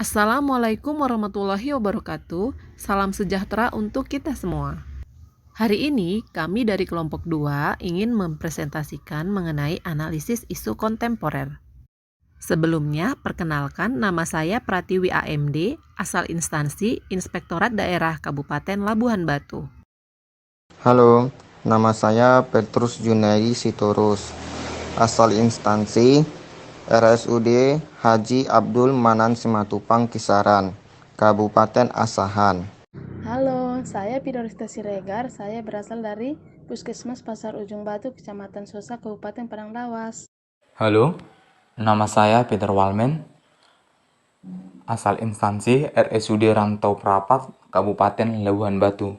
Assalamualaikum warahmatullahi wabarakatuh. Salam sejahtera untuk kita semua. Hari ini kami dari kelompok 2 ingin mempresentasikan mengenai analisis isu kontemporer. Sebelumnya, perkenalkan nama saya Pratiwi AMD, asal instansi Inspektorat Daerah Kabupaten Labuhan Batu. Halo, nama saya Petrus Junaidi Sitorus, asal instansi RSUD Haji Abdul Manan Simatupang Kisaran, Kabupaten Asahan. Halo, saya Pidorista Siregar. Saya berasal dari Puskesmas Pasar Ujung Batu, Kecamatan Sosa, Kabupaten Padang Lawas. Halo, nama saya Peter Walmen, asal instansi RSUD Rantau Prapat, Kabupaten Labuhan Batu.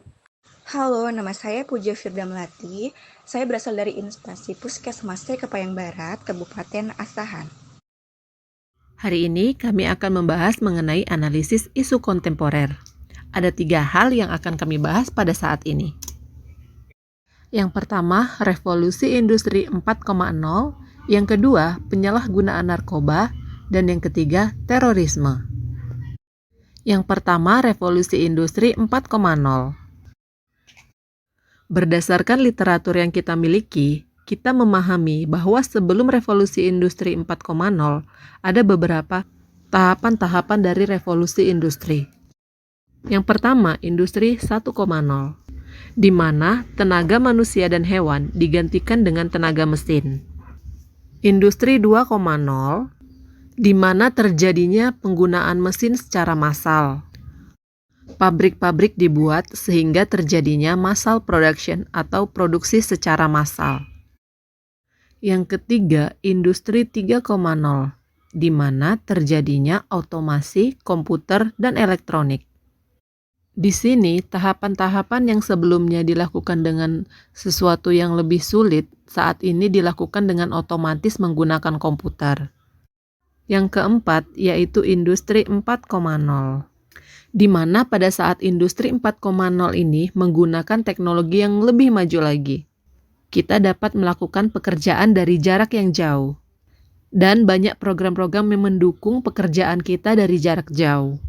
Halo, nama saya Puja Firda Melati. Saya berasal dari instansi Puskesmas Kepayang Barat, Kabupaten Asahan. Hari ini kami akan membahas mengenai analisis isu kontemporer. Ada 3 hal yang akan kami bahas pada saat ini. Yang pertama, revolusi industri 4.0, yang kedua, penyalahgunaan narkoba, dan yang ketiga, terorisme. Yang pertama, revolusi industri 4.0. Berdasarkan literatur yang kita miliki, kita memahami bahwa sebelum revolusi industri 4.0, ada beberapa tahapan-tahapan dari revolusi industri. Yang pertama, industri 1.0, di mana tenaga manusia dan hewan digantikan dengan tenaga mesin. Industri 2.0, di mana terjadinya penggunaan mesin secara massal. Pabrik-pabrik dibuat sehingga terjadinya massal production atau produksi secara massal. Yang ketiga, industri 3.0, di mana terjadinya otomasi, komputer, dan elektronik. Di sini, tahapan-tahapan yang sebelumnya dilakukan dengan sesuatu yang lebih sulit, saat ini dilakukan dengan otomatis menggunakan komputer. Yang keempat, yaitu industri 4.0. Di mana pada saat industri 4.0 ini menggunakan teknologi yang lebih maju lagi. Kita dapat melakukan pekerjaan dari jarak yang jauh. Dan banyak program-program yang mendukung pekerjaan kita dari jarak jauh.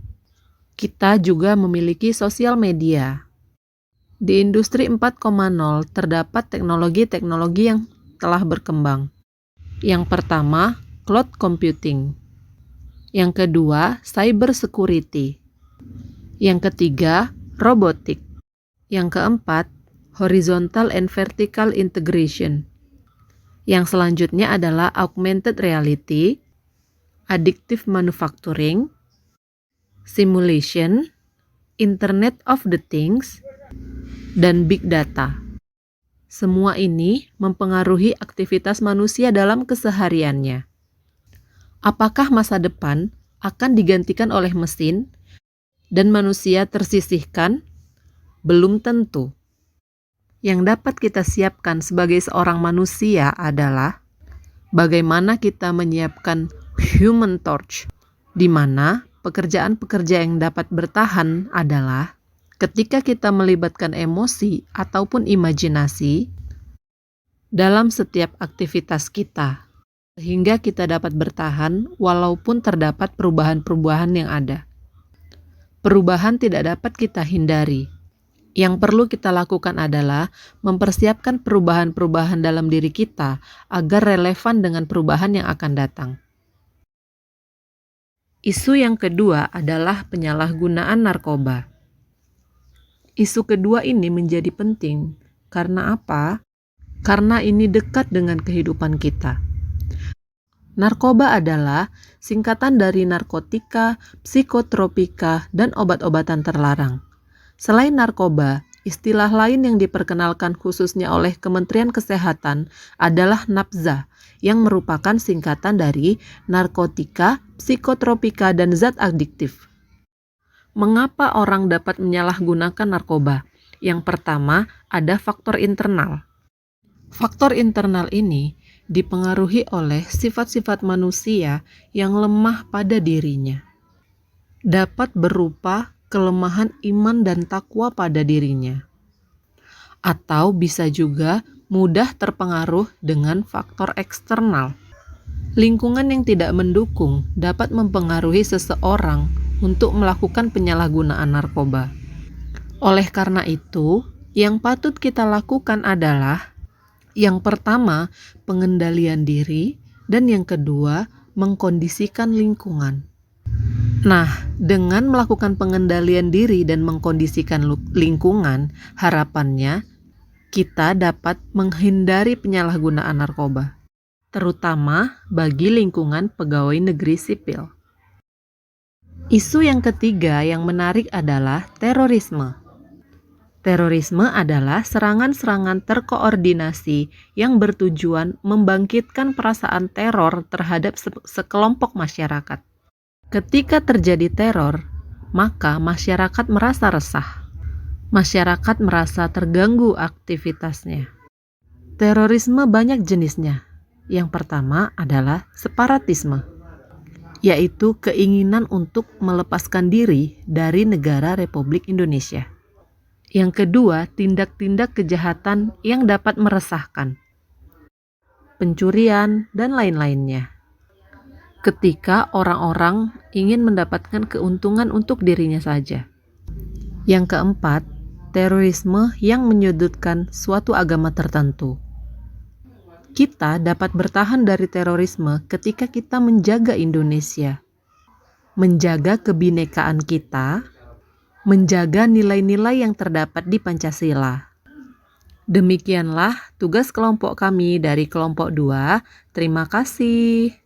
Kita juga memiliki sosial media. Di industri 4.0 terdapat teknologi-teknologi yang telah berkembang. Yang pertama, cloud computing. Yang kedua, cyber security. Yang ketiga, robotik. Yang keempat, horizontal and vertical integration. Yang selanjutnya adalah augmented reality, additive manufacturing, simulation, Internet of the Things, dan big data. Semua ini mempengaruhi aktivitas manusia dalam kesehariannya. Apakah masa depan akan digantikan oleh mesin dan manusia tersisihkan? Belum tentu. Yang dapat kita siapkan sebagai seorang manusia adalah bagaimana kita menyiapkan human torch, di mana pekerjaan-pekerjaan yang dapat bertahan adalah ketika kita melibatkan emosi ataupun imajinasi dalam setiap aktivitas kita, sehingga kita dapat bertahan walaupun terdapat perubahan-perubahan yang ada. Perubahan tidak dapat kita hindari. Yang perlu kita lakukan adalah mempersiapkan perubahan-perubahan dalam diri kita agar relevan dengan perubahan yang akan datang. Isu yang kedua adalah penyalahgunaan narkoba. Isu kedua ini menjadi penting. Karena apa? Karena ini dekat dengan kehidupan kita. Narkoba adalah singkatan dari narkotika, psikotropika, dan obat-obatan terlarang. Selain narkoba, istilah lain yang diperkenalkan khususnya oleh Kementerian Kesehatan adalah NAPZA, yang merupakan singkatan dari narkotika, psikotropika, dan zat adiktif. Mengapa orang dapat menyalahgunakan narkoba? Yang pertama, ada faktor internal. Faktor internal ini dipengaruhi oleh sifat-sifat manusia yang lemah pada dirinya. Dapat berupa kelemahan iman dan takwa pada dirinya. Atau bisa juga mudah terpengaruh dengan faktor eksternal. Lingkungan yang tidak mendukung dapat mempengaruhi seseorang untuk melakukan penyalahgunaan narkoba. Oleh karena itu, yang patut kita lakukan adalah yang pertama, pengendalian diri, dan yang kedua, mengkondisikan lingkungan. Nah, dengan melakukan pengendalian diri dan mengkondisikan lingkungan, harapannya kita dapat menghindari penyalahgunaan narkoba, terutama bagi lingkungan pegawai negeri sipil. Isu yang ketiga yang menarik adalah terorisme. Terorisme adalah serangan-serangan terkoordinasi yang bertujuan membangkitkan perasaan teror terhadap sekelompok masyarakat. Ketika terjadi teror, maka masyarakat merasa resah. Masyarakat merasa terganggu aktivitasnya. Terorisme banyak jenisnya. Yang pertama adalah separatisme, yaitu keinginan untuk melepaskan diri dari negara Republik Indonesia. Yang kedua, tindak-tindak kejahatan yang dapat meresahkan, pencurian, dan lain-lainnya. Ketika orang-orang ingin mendapatkan keuntungan untuk dirinya saja. Yang keempat, terorisme yang menyudutkan suatu agama tertentu. Kita dapat bertahan dari terorisme ketika kita menjaga Indonesia, menjaga kebinekaan kita, menjaga nilai-nilai yang terdapat di Pancasila. Demikianlah tugas kelompok kami dari kelompok 2. Terima kasih.